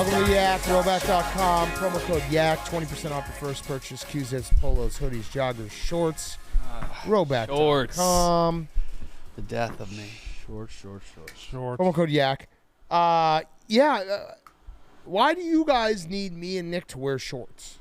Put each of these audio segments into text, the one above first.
Welcome to Yak, Robat.com. Promo code Yak, 20% off your first purchase. Q-Zips, polos, hoodies, joggers, shorts. Robat.com. The death of me. Shorts. Promo code Yak. Why do you guys need me and Nick to wear shorts?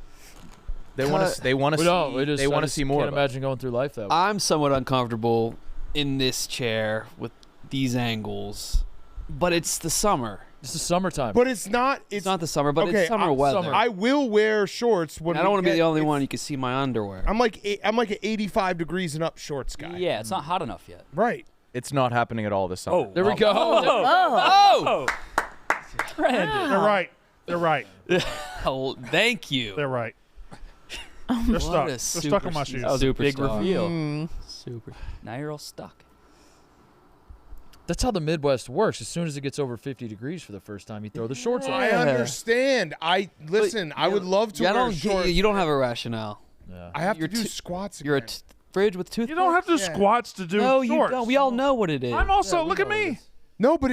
They want to. They want to see more. Can't imagine going through life that way. I'm somewhat uncomfortable in this chair with these angles, but it's the summer. It's the summertime. But it's not. It's not the summer, but it's summer weather. I will wear shorts when I don't want to be the only one you can see my underwear. I'm like an 85 degrees and up shorts guy. Yeah, it's not hot enough yet. Right. It's not happening at all this summer. There we go. Oh! They're right. Oh, thank you. They're right. They're stuck. They're stuck in my shoes. That was a big reveal. Super. Now you're all stuck. That's how the Midwest works. As soon as it gets over 50 degrees for the first time, you throw the shorts on. I understand. I would love to wear shorts. You don't have a rationale. Yeah. I have to do squats again. You're a fridge with toothpaste. You don't have to do squats to do No, shorts. you don't. We all know what it is. I'm also, look at me. No, but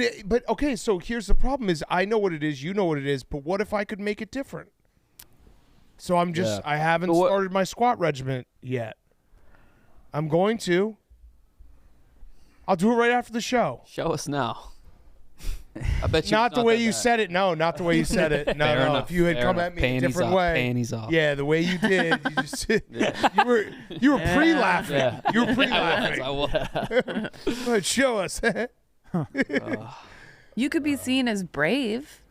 okay, so here's the problem is I know what it is, you know what it is, but what if I could make it different? So I haven't started my squat regimen yet. I'm going to. I'll do it right after the show. Show us now. I bet you. Not the way you said it. No, not the way you said it. No, Fair no. enough, If you had fair come enough. at me Panties a different off, way. panties off. Yeah, the way you did. You just you were pre-laughing. Yeah. You were pre-laughing. I was. Go ahead, show us. You could be seen as brave.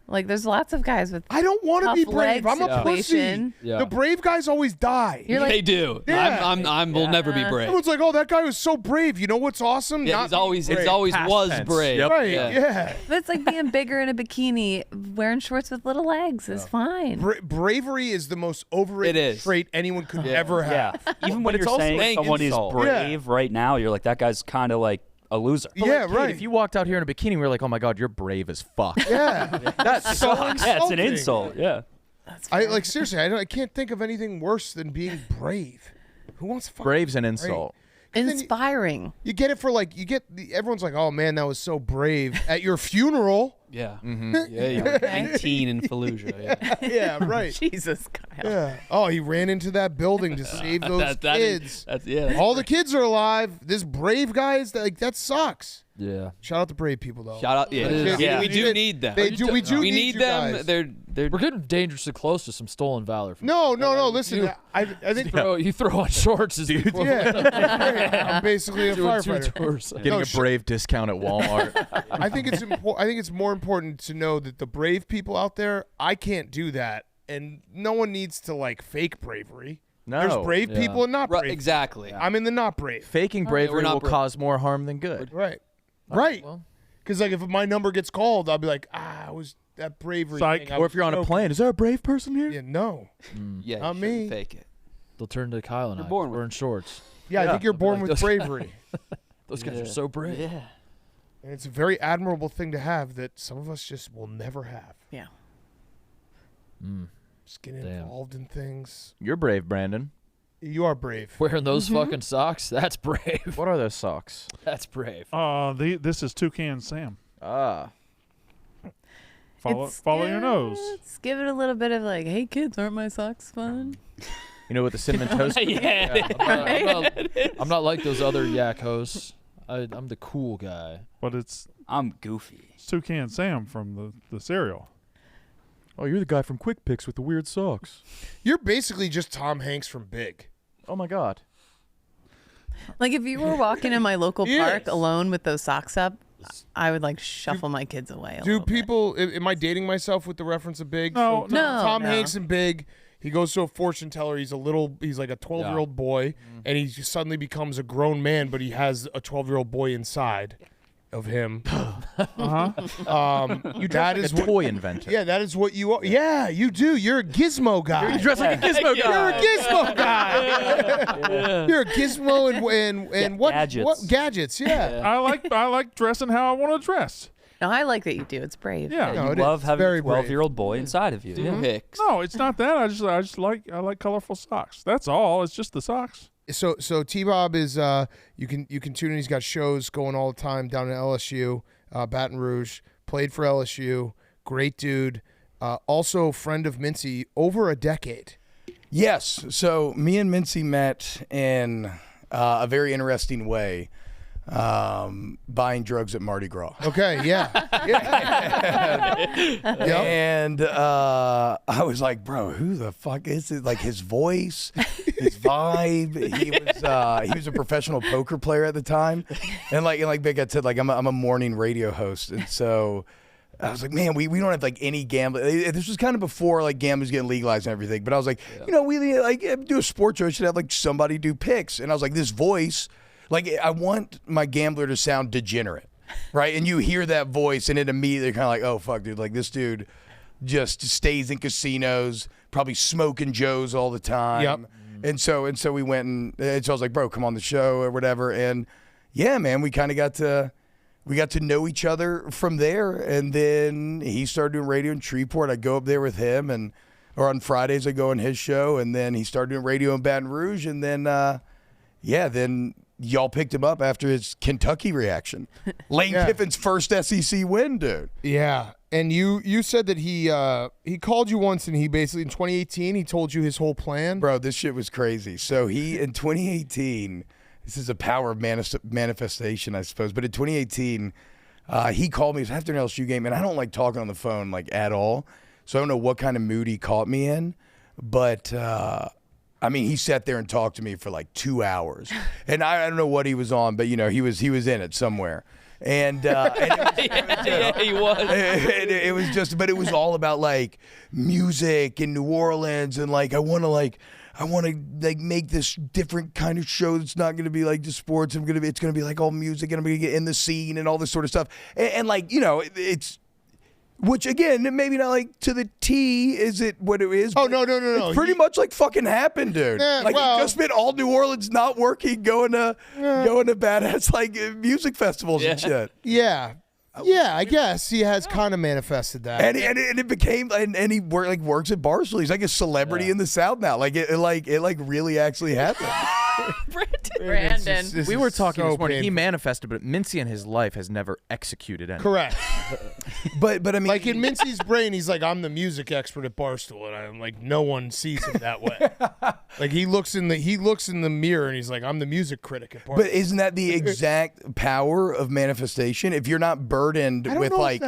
Like, there's lots of guys with I don't want to be tough brave. leg I'm a pussy. situation. Yeah. The brave guys always die. You're like, They do. Yeah. Will never be brave. Everyone's like, "Oh, that guy was so brave." You know what's awesome? Yeah, Not it's always being brave. Past was tense. brave. Yep. Right? Yeah. Yeah. but it's like being bigger in a bikini, wearing shorts with little legs is fine. Bravery is the most overrated trait anyone could ever have. Yeah. Even when it's you're also saying an someone is insult. brave right now, you're like, that guy's kind of like a loser. Yeah, Kate, right. If you walked out here in a bikini, we were like, "Oh my God, you're brave as fuck." Yeah. That's so Yeah, it's an insulting. insult. Yeah. I seriously, I can't think of anything worse than being brave. Who wants to fucking Brave's an brave? insult. Inspiring. You get it for everyone's like, "Oh man, that was so brave." At your funeral. Yeah. Yeah, you're 19 in Fallujah. Yeah. Yeah, right. Jesus, Kyle. Yeah. Oh, he ran into that building to save those kids. All the kids are alive. This brave guy is that sucks. Yeah. Shout out to brave people though. Shout out. Yeah. We do need them. We do We need need you them. guys. They're We're getting dangerously close to some stolen valor. No. Listen, I think You throw on shorts is yeah, I'm basically a doing 2 firefighter. tours. Getting a brave discount at Walmart. I think it's more important to know that the brave people out there, I can't do that, and no one needs to fake bravery. No. There's brave people and not brave. exactly. I'm in the not brave. Faking bravery not will brave. cause more harm than good. Right. Right. Well, Because if my number gets called, I'll be like, it was that bravery Psych. thing. Or if you're on a plane, is there a brave person here? Yeah, no. Yeah. Not you shouldn't me. Fake it. they'll turn to Kyle and You're I. born with We're in shorts. Yeah, I think you're born like with those- bravery. Those guys are so brave. Yeah. And it's a very admirable thing to have that some of us just will never have. Yeah. Just getting Damn. involved in things. You're brave, Brandon. You are brave. Wearing those fucking socks, that's brave. What are those socks? That's brave. This is Toucan Sam. Ah. Follow your nose. Let's give it a little bit of hey kids, aren't my socks fun? You know, with the cinnamon toast. I'm not like those other yak hosts. I'm the cool guy. But it's I'm goofy. Toucan Sam from the cereal. Oh, you're the guy from Quick Picks with the weird socks. You're basically just Tom Hanks from Big. Oh my God. Like, if you were walking in my local Yes. park alone with those socks up, I would schuffle my kids away. A Do little bit. people? Am I dating myself with the reference of Big? No, So Tom no. Hanks in Big. He goes to a fortune teller. He's like a 12-year-old boy, and he just suddenly becomes a grown man, but he has a 12-year-old boy inside of him. That is a what. toy inventor. Yeah, that is what you are. Yeah, you do. You're a gizmo guy. You dress like a gizmo You're guy. a gizmo guy. You're a gizmo and what? Gadgets. What gadgets? Yeah. I like dressing how I want to dress. No, I like that you do. It's brave. Yeah. No, You it is. love It's having very a brave. 12-year-old boy inside of you. Yeah. Hicks. No, it's not that. I just like colorful socks. That's all. It's just the socks. So T-Bob is you can tune in. He's got shows going all the time down in LSU, Baton Rouge. Played for LSU. Great dude. Also friend of Mincy over a decade. Yes. So me and Mincy met in a very interesting way. Buying drugs at Mardi Gras. Okay, yeah. And I was like, bro, who the fuck is it? Like his voice, his vibe. He was a professional poker player at the time, and like Big Ed said, like I'm a morning radio host, and so I was like, man, we don't have like any gambling. This was kind of before like gambling's getting legalized and everything. But I was like, we like do a sports show. Should have like somebody do picks, and I was like, this voice. Like, I want my gambler to sound degenerate, right? And you hear that voice, and it immediately kind of like, oh, fuck, dude. Like, this dude just stays in casinos, probably smoking Joes all the time. Yep. And so we went, and so I was like, bro, come on the show or whatever. And, yeah, man, we kind of got to know each other from there. And then he started doing radio in Shreveport. I'd go up there with him, or on Fridays I go on his show. And then he started doing radio in Baton Rouge. And then, then y'all picked him up after his Kentucky reaction. Lane Kiffin's first SEC win, dude. Yeah. And you said that he called you once, and he basically in 2018 he told you his whole plan. Bro, this shit was crazy. So he in 2018, this is a power of manifestation, I suppose. But in 2018, he called me. It was after an LSU game, and I don't like talking on the phone like at all. So I don't know what kind of mood he caught me in, but. I mean, he sat there and talked to me for like 2 hours, and I don't know what he was on, but he was in it somewhere, and he was. It was just, but it was all about like music in New Orleans, and like I want to make this different kind of show that's not going to be like just sports. It's going to be like all music, and I'm going to get in the scene and all this sort of stuff, and like it's. Which, again, maybe not like to the T, is it what it is? Oh, no. It's pretty much like fucking happened, dude. He just been all New Orleans not working, going to badass like music festivals and shit. Yeah. Yeah, I guess he has kind of manifested that. And it became, and he works at Barstool. He's like a celebrity in the South now. Like it really actually happened. Brandon. We were talking this morning. Painful. He manifested, but Mincy in his life has never executed anything. Correct. But I mean, like in Mincy's brain, he's like, I'm the music expert at Barstool, and I'm like, no one sees him that way. Like he looks in the mirror, and he's like, I'm the music critic at Barstool. But isn't that the exact power of manifestation? If you're not burdened with like.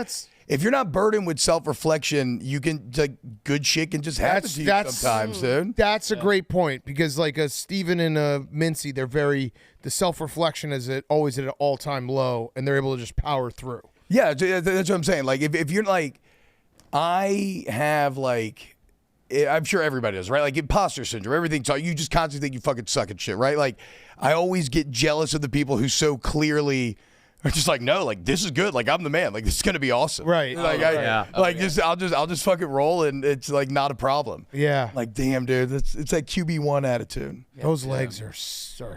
If you're not burdened with self-reflection, you can like good shit can just happen to you sometimes, dude. That's a great point, because like a Steven and a Mincy, they're the self-reflection is always at an all-time low, and they're able to just power through. Yeah, that's what I'm saying. Like if you're like, I have like, I'm sure everybody does, right? Like imposter syndrome, everything. So you just constantly think you fucking suck at shit, right? Like I always get jealous of the people who so clearly. Are just like, no, like this is good. Like I'm the man. Like this is gonna be awesome. Right. Like I'll just fucking roll, and it's like not a problem. Yeah. Like damn, dude, it's that QB1 attitude. Those legs are so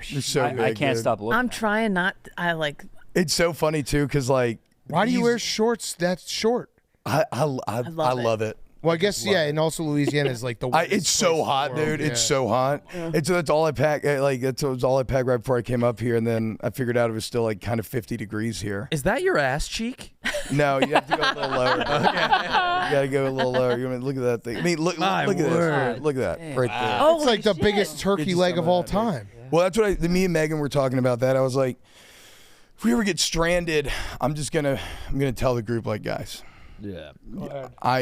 good. I can't dude. stop looking. I'm trying not. I like. It's so funny too, because like, why do you wear shorts that short? I love it. Well, I guess and also Louisiana is like the. It's so hot, dude. Yeah. It's so hot. And so that's all I packed. Like that's all I packed right before I came up here, and then I figured out it was still like kind of 50 degrees here. Is that your ass cheek? No, you have to go a little lower. You gotta go a little lower. You look at that thing. I mean, look at this. Look at that right there. Oh, it's like the biggest turkey leg of all time. Well, that's what me and Megan were talking about. That I was like, if we ever get stranded, I'm gonna tell the group like, guys. Yeah.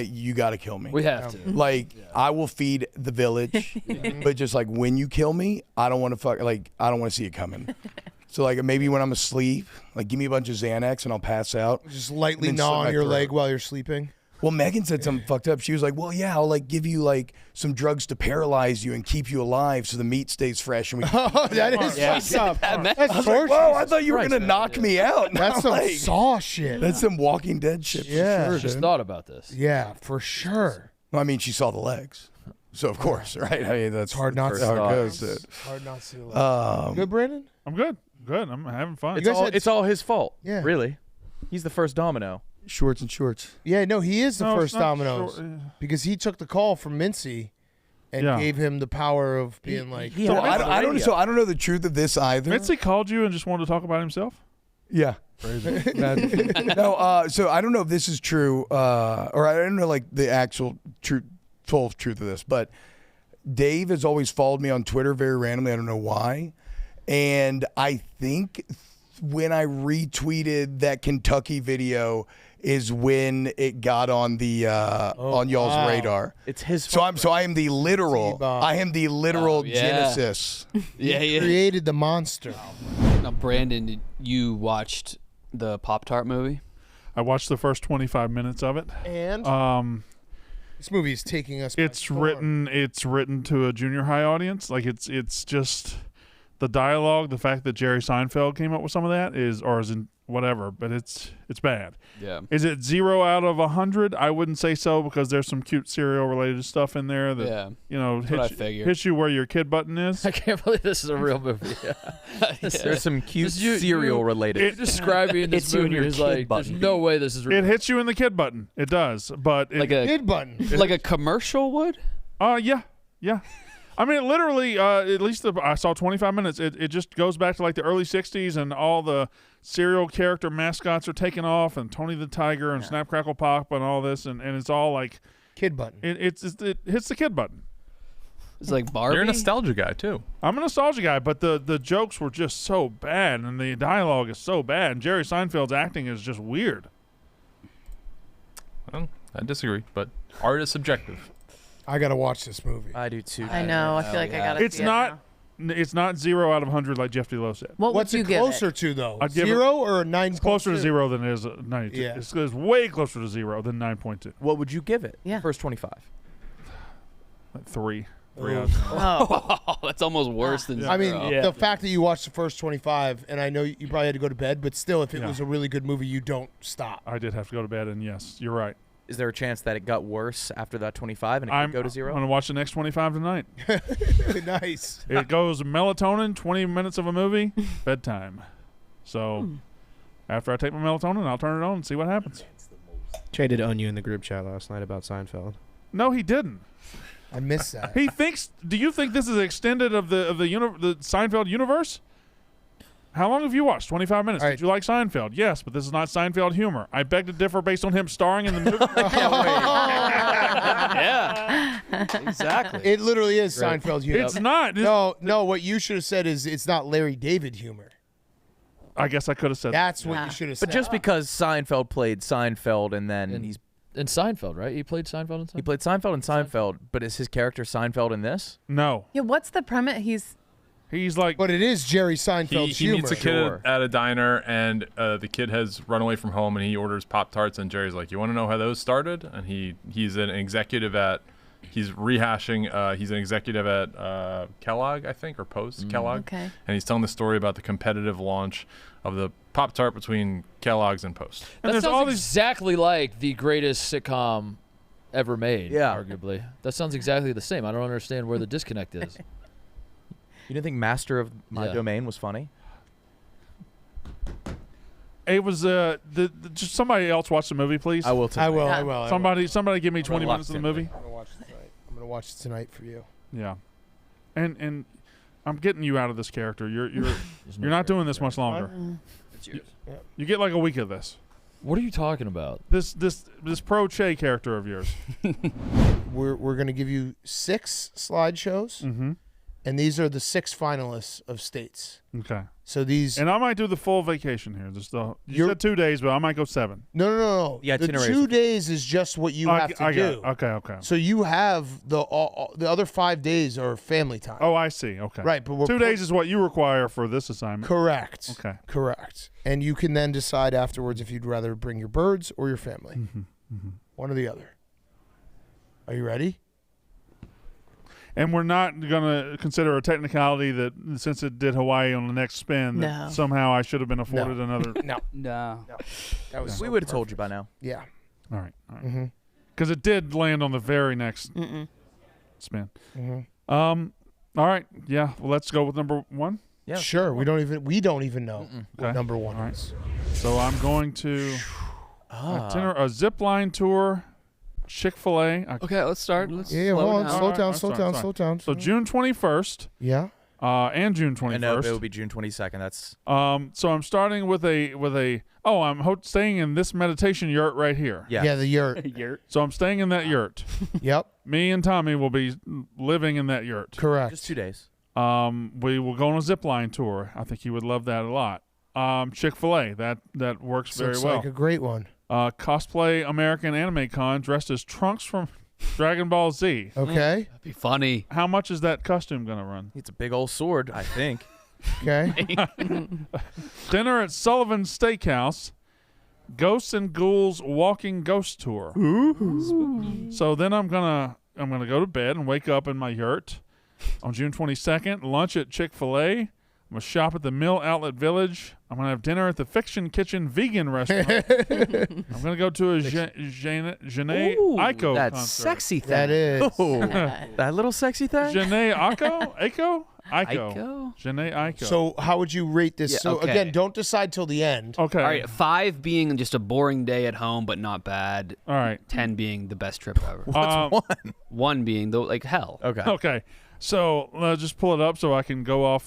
You got to kill me. We have to. Like, I will feed the village, but just like when you kill me, I don't want to I don't want to see it coming. So like maybe when I'm asleep, like give me a bunch of Xanax and I'll pass out. Just lightly gnaw on your leg while you're sleeping. Well, Megan said something fucked up. She was like, well, yeah, I'll like give you like some drugs to paralyze you and keep you alive so the meat stays fresh. And we that is fucked up. That's like, whoa, I thought you were going to knock me out. That's some like, Saw shit. That's some Walking Dead shit. Yeah. For sure, Just thought about this. Yeah, for sure. Well, I mean, she saw the legs. So, of course, right? I mean, that's hard not to how it goes, dude. Hard not to see the legs. Good, Brandon? I'm good. Good. I'm having fun. It's all his fault. Yeah. Really. He's the first domino. Shorts and shorts. Yeah, no, he is the No, first it's not dominoes short, because he took the call from Mincy and gave him the power of being like. So I don't know the truth of this either. Mintzy called you and just wanted to talk about himself? Yeah. No, so I don't know if this is true, or I don't know like the actual full truth of this, but Dave has always followed me on Twitter very randomly. I don't know why. And I think when I retweeted that Kentucky video is when it got on the on y'all's radar. It's his fault. So I am the literal genesis. Yeah, He created the monster. Now, Brandon, you watched the Pop-Tart movie? I watched the first 25 minutes of it. And this movie is taking us. It's written to a junior high audience. Like it's just the dialogue, the fact that Jerry Seinfeld came up with some of that is in whatever, but it's bad. Yeah. Is it 0 out of 100? I wouldn't say so because there's some cute cereal related stuff in there that hits you where your kid button is. I can't believe this is a real movie. There's some cute cereal related. Describing this movie is like, there's no way this is real. It hits you in the kid button. It does, but like a kid button, like a commercial would. Yeah. I mean, literally, at least I saw 25 minutes. It just goes back to like the early 60s, and all the serial character mascots are taken off, and Tony the Tiger and Snap Crackle Pop and all this, and it's all like kid button. It hits the kid button. It's like Barbie. You're a nostalgia guy too. I'm a nostalgia guy, but the jokes were just so bad, and the dialogue is so bad, and Jerry Seinfeld's acting is just weird. Well, I disagree, but art is subjective. I gotta watch this movie. I do too. I know. I feel like I gotta. It's not. It's not 0 out of 100 like Jeff DeLow said. What's it closer to though? 0 or a 9.2? It's closer to 0 than it is a 92. Yeah. It's way closer to 0 than 9.2. What would you give it? Yeah. First 25. Like 3. Oh, that's almost worse than 0. I mean, the fact that you watched the first 25, and I know you probably had to go to bed, but still, if it was a really good movie, you don't stop. I did have to go to bed, and yes, you're right. Is there a chance that it got worse after that 25 and it could go to 0? I'm going to watch the next 25 tonight. Nice. It goes melatonin, 20 minutes of a movie, bedtime. So after I take my melatonin, I'll turn it on and see what happens. Trey did own you in the group chat last night about Seinfeld. No, he didn't. I missed that. He thinks. Do you think this is extended of the Seinfeld universe? How long have you watched? 25 minutes. Did you like Seinfeld? Yes, but this is not Seinfeld humor. I beg to differ based on him starring in the movie. Yeah, exactly. It literally is Seinfeld humor. It's not. No. What you should have said is it's not Larry David humor. I guess I could have said that's what you should have said. But just because Seinfeld played Seinfeld and then he's in Seinfeld, right? He played Seinfeld in Seinfeld. He played Seinfeld in Seinfeld, but is his character Seinfeld in this? No. Yeah. What's the premise? He's like, but it is Jerry Seinfeld's he humor. meets a kid at a diner, and the kid has run away from home, and he orders Pop-Tarts, and Jerry's like, "You want to know how those started?" And he's an executive at, he's rehashing. He's an executive at Kellogg, I think, or Post Kellogg. Okay. And he's telling the story about the competitive launch of the Pop-Tart between Kellogg's and Post. And that sounds exactly like the greatest sitcom ever made. Yeah, arguably. That sounds exactly the same. I don't understand where the disconnect is. You didn't think Master of My Domain was funny? It was just somebody else watch the movie, please. I will. I will. Somebody give me 20 minutes of the movie. I'm gonna watch it tonight. I'm gonna watch it tonight for you. Yeah, and I'm getting you out of this character. You're not doing this much longer. It's yours. You get like a week of this. What are you talking about? This pro Che character of yours. We're gonna give you 6 slideshows. Mm-hmm. And these are the 6 finalists of states. Okay. So these. And I might do the full vacation here. You said 2 days, but I might go 7. No. Yeah, the 2 days is just what you have to do. Okay. So you have the other 5 days are family time. Oh, I see. Okay. Right, but 2 days is what you require for this assignment. Correct. Okay. Correct. And you can then decide afterwards if you'd rather bring your birds or your family. Mm-hmm. One or the other. Are you ready? And we're not going to consider a technicality that since it did Hawaii on the next spin, that somehow I should have been afforded another. No. That was we would have told you by now. Yeah. All right. Because it did land on the very next spin. Mm-hmm. All right. Yeah. Well, let's go with number 1. Yeah. Sure. We don't even know what Okay. number 1 All right. is. So I'm going to a zip line tour. Chick-fil-A. Okay, let's start. Let's Slow down. So June 21st. Yeah. And June 21st. I know it will be June 22nd. That's so I'm starting with a. Oh, I'm staying in this meditation yurt right here. Yeah, the yurt. Yurt. So I'm staying in that yurt. Yep. Me and Tommy will be living in that yurt. Correct. just 2 days. We will go on a zip line tour. I think he would love that a lot. Chick-fil-A. That works very Looks well. like a great one. Cosplay American Anime Con dressed as Trunks from Dragon Ball Z. Okay. That'd be funny. How much is that costume gonna run? It's a big old sword, I think. Okay. Dinner at Sullivan's Steakhouse. Ghosts and Ghouls Walking Ghost Tour. So then I'm gonna go to bed and wake up in my yurt on June 22nd. Lunch at Chick-fil-A. I'm gonna shop at the Mill Outlet Village. I'm gonna have dinner at the Fiction Kitchen vegan restaurant. I'm gonna go to a Janae Aiko That concert. sexy thing. That is. That little sexy thing. Janae Aiko. Aiko? Janae Aiko. So how would you rate this? Yeah, So okay. again, don't decide till the end. Okay. All right, 5 being just a boring day at home, but not bad. All right. 10 being the best trip ever. What's 1? 1 being like hell. Okay. Okay. So just pull it up so I can go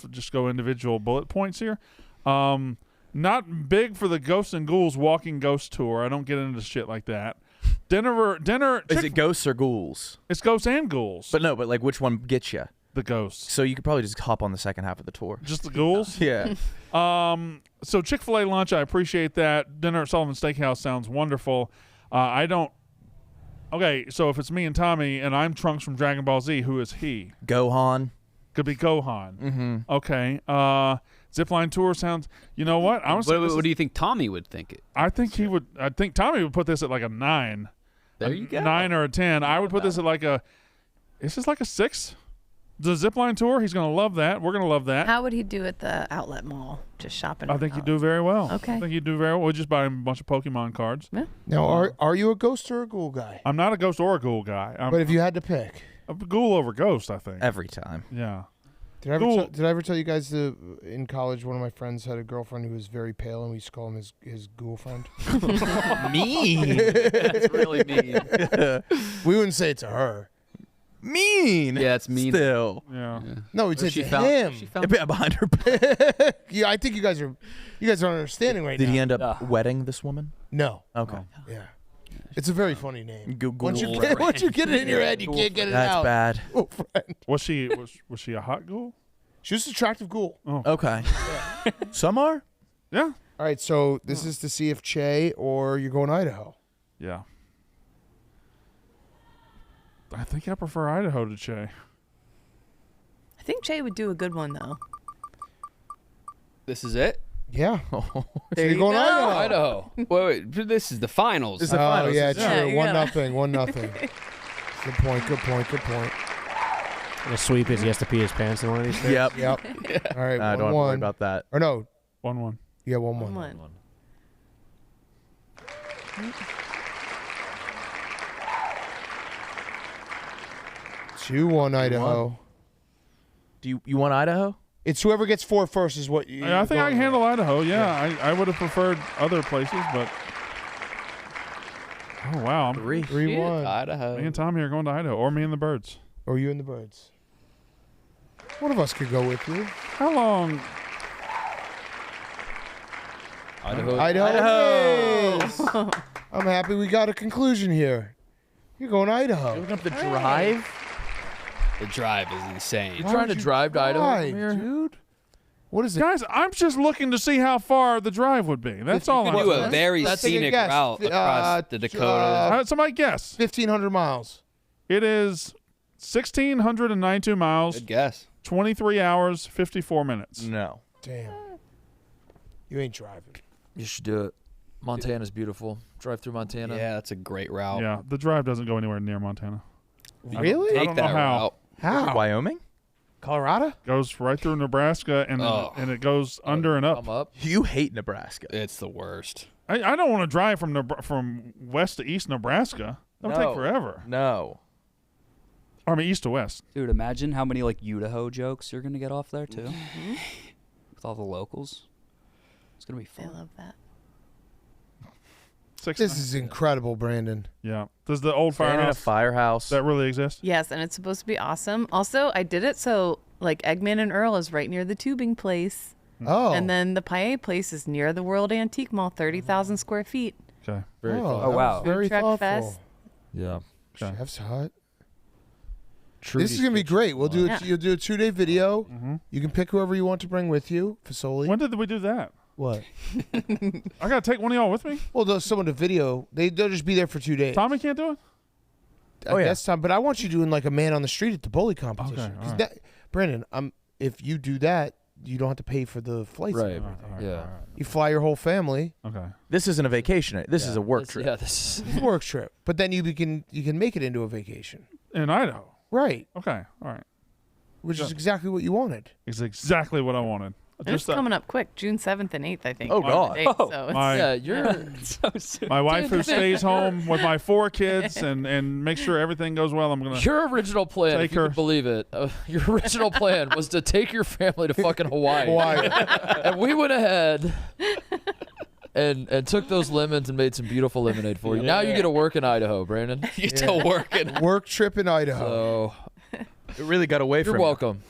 individual bullet points here. Not big for the Ghosts and Ghouls Walking Ghost Tour. I don't get into shit like that. Dinner. Is it ghosts or ghouls? It's Ghosts and Ghouls. But like which one gets you? The ghosts. So you could probably just hop on the second half of the tour. Just the ghouls? Yeah. So Chick-fil-A lunch, I appreciate that. Dinner at Sullivan Steakhouse sounds wonderful. Okay, so if it's me and Tommy and I'm Trunks from Dragon Ball Z, who is he? Gohan. Could be Gohan. Mm-hmm. Okay. Zipline tour sounds. You know what? What do you think Tommy would think it? I think he would. I think Tommy would put this at like a 9. There you go. 9 or a 10. I would put this at like a. Is this like a 6? The zipline tour. He's gonna love that. We're gonna love that. How would he do at the outlet mall? Just shopping. I think he'd do very well. Okay. I think he'd do very well. We'll just buy him a bunch of Pokemon cards. Yeah. Now, are you a ghost or a ghoul guy? I'm not a ghost or a ghoul guy. But if you had to pick, a ghoul over ghost, I think. Every time. Yeah. Did I ever tell you guys in college one of my friends had a girlfriend who was very pale and we used to call him his ghoul friend? Mean. That's really mean. We wouldn't say it to her. Mean. Yeah, it's mean. Still. Yeah. No, we'd say She to found- him. she found- Behind her. Yeah, I think you guys aren't understanding right Did now. he end up wedding this woman? No. Okay. Yeah. It's a very funny name. Once you friend. get it in your head, you can't get it out. That's bad. Ghoul friend. Was she a hot ghoul? She was an attractive ghoul. Oh. Okay. Some are. Yeah. All right, so this is to see if Che or you're going Idaho. Yeah. I think I prefer Idaho to Che. I think Che would do a good one though. This is it? Yeah. Oh. There you're going Idaho. Idaho. Wait. This is the finals. This is the Oh, finals. yeah, Yeah, true. you 1-0. 1-0. Good point. And the sweep is he has to pee his pants in one of these things. Yep. Yep. All right, I don't have to worry 1-1. about that. Or no, 1-1. yeah, 1-1. 1-1. 2-1 Idaho. Do you want Idaho? It's whoever gets 4 first is what you. I think I can handle Idaho. Yeah, I would have preferred other places, but. Oh, wow. 3-1. Idaho. Me and Tommy are going to Idaho, or me and the birds. Or you and the birds. One of us could go with you. How long? Idaho. Idaho. Yes. I'm happy we got a conclusion here. You're going Idaho. Looking up the drive. The drive is insane. You trying to drive to Idaho drive, from here? dude? What is it? Guys, I'm just looking to see how far the drive would be. That's all You I'm can do a doing. very Let's take a scenic guess. route across the Dakotas. Somebody guess. 1,500 miles. It is 1,692 miles, Good guess. 23 hours, 54 minutes. No. Damn. You ain't driving. You should do it. Montana's beautiful. Drive through Montana. Yeah, that's a great route. Yeah, the drive doesn't go anywhere near Montana. Really? I Take don't know that how. route. How? Wyoming? Colorado? Goes right through Nebraska and Oh. and it goes under and up. Come up. You hate Nebraska. It's the worst. I don't want to drive from west to east Nebraska. That'll No. take forever. No. I mean, east to west. Dude, imagine how many like Idaho jokes you're gonna get off there too, with all the locals. It's gonna be They fun. love that. This is incredible, Brandon. Yeah. Does the old Staying in a firehouse firehouse. that really exist? Yes, and it's supposed to be awesome. Also, I did it so like Eggman and Earl is right near the tubing place. Oh. And then the Paella place is near the World Antique Mall, 30,000 square feet. Okay. Very Oh, wow. Very Food truck thoughtful. fest. Yeah. Okay. Chef's hut. Trudy's This is gonna be great. We'll do Yeah. you'll do a 2-day video. Mm-hmm. You can pick whoever you want to bring with you. Fasoli. When did we do that? What? I gotta take one of y'all with me. Well, there's someone to video. They'll just be there for 2 days. Tommy can't do it. I guess Tom, but I want you doing like a man on the street at the bully competition. Okay, 'Cause all right. that, Brandon, if you do that, you don't have to pay for the flights. Right. And everything. Yeah. You fly your whole family. Okay. This isn't a vacation. This is a work trip. Yeah, this is It's a work trip, but then you can make it into a vacation. In Idaho. Right. Okay. All right. Which is exactly what you wanted. It's exactly what I wanted. And it's coming up quick, June 7th and 8th, I think. Oh, are the God. dates, so it's- My, you're So soon. my wife who stays home with my 4 kids and make sure everything goes well. I'm gonna. your original plan, Take if you her. can believe it. Your original plan was to take your family to fucking Hawaii. And we went ahead and took those lemons and made some beautiful lemonade for you. Now you get to work in Idaho, Brandon. You still working. Work trip in Idaho. So It really got away you're from welcome.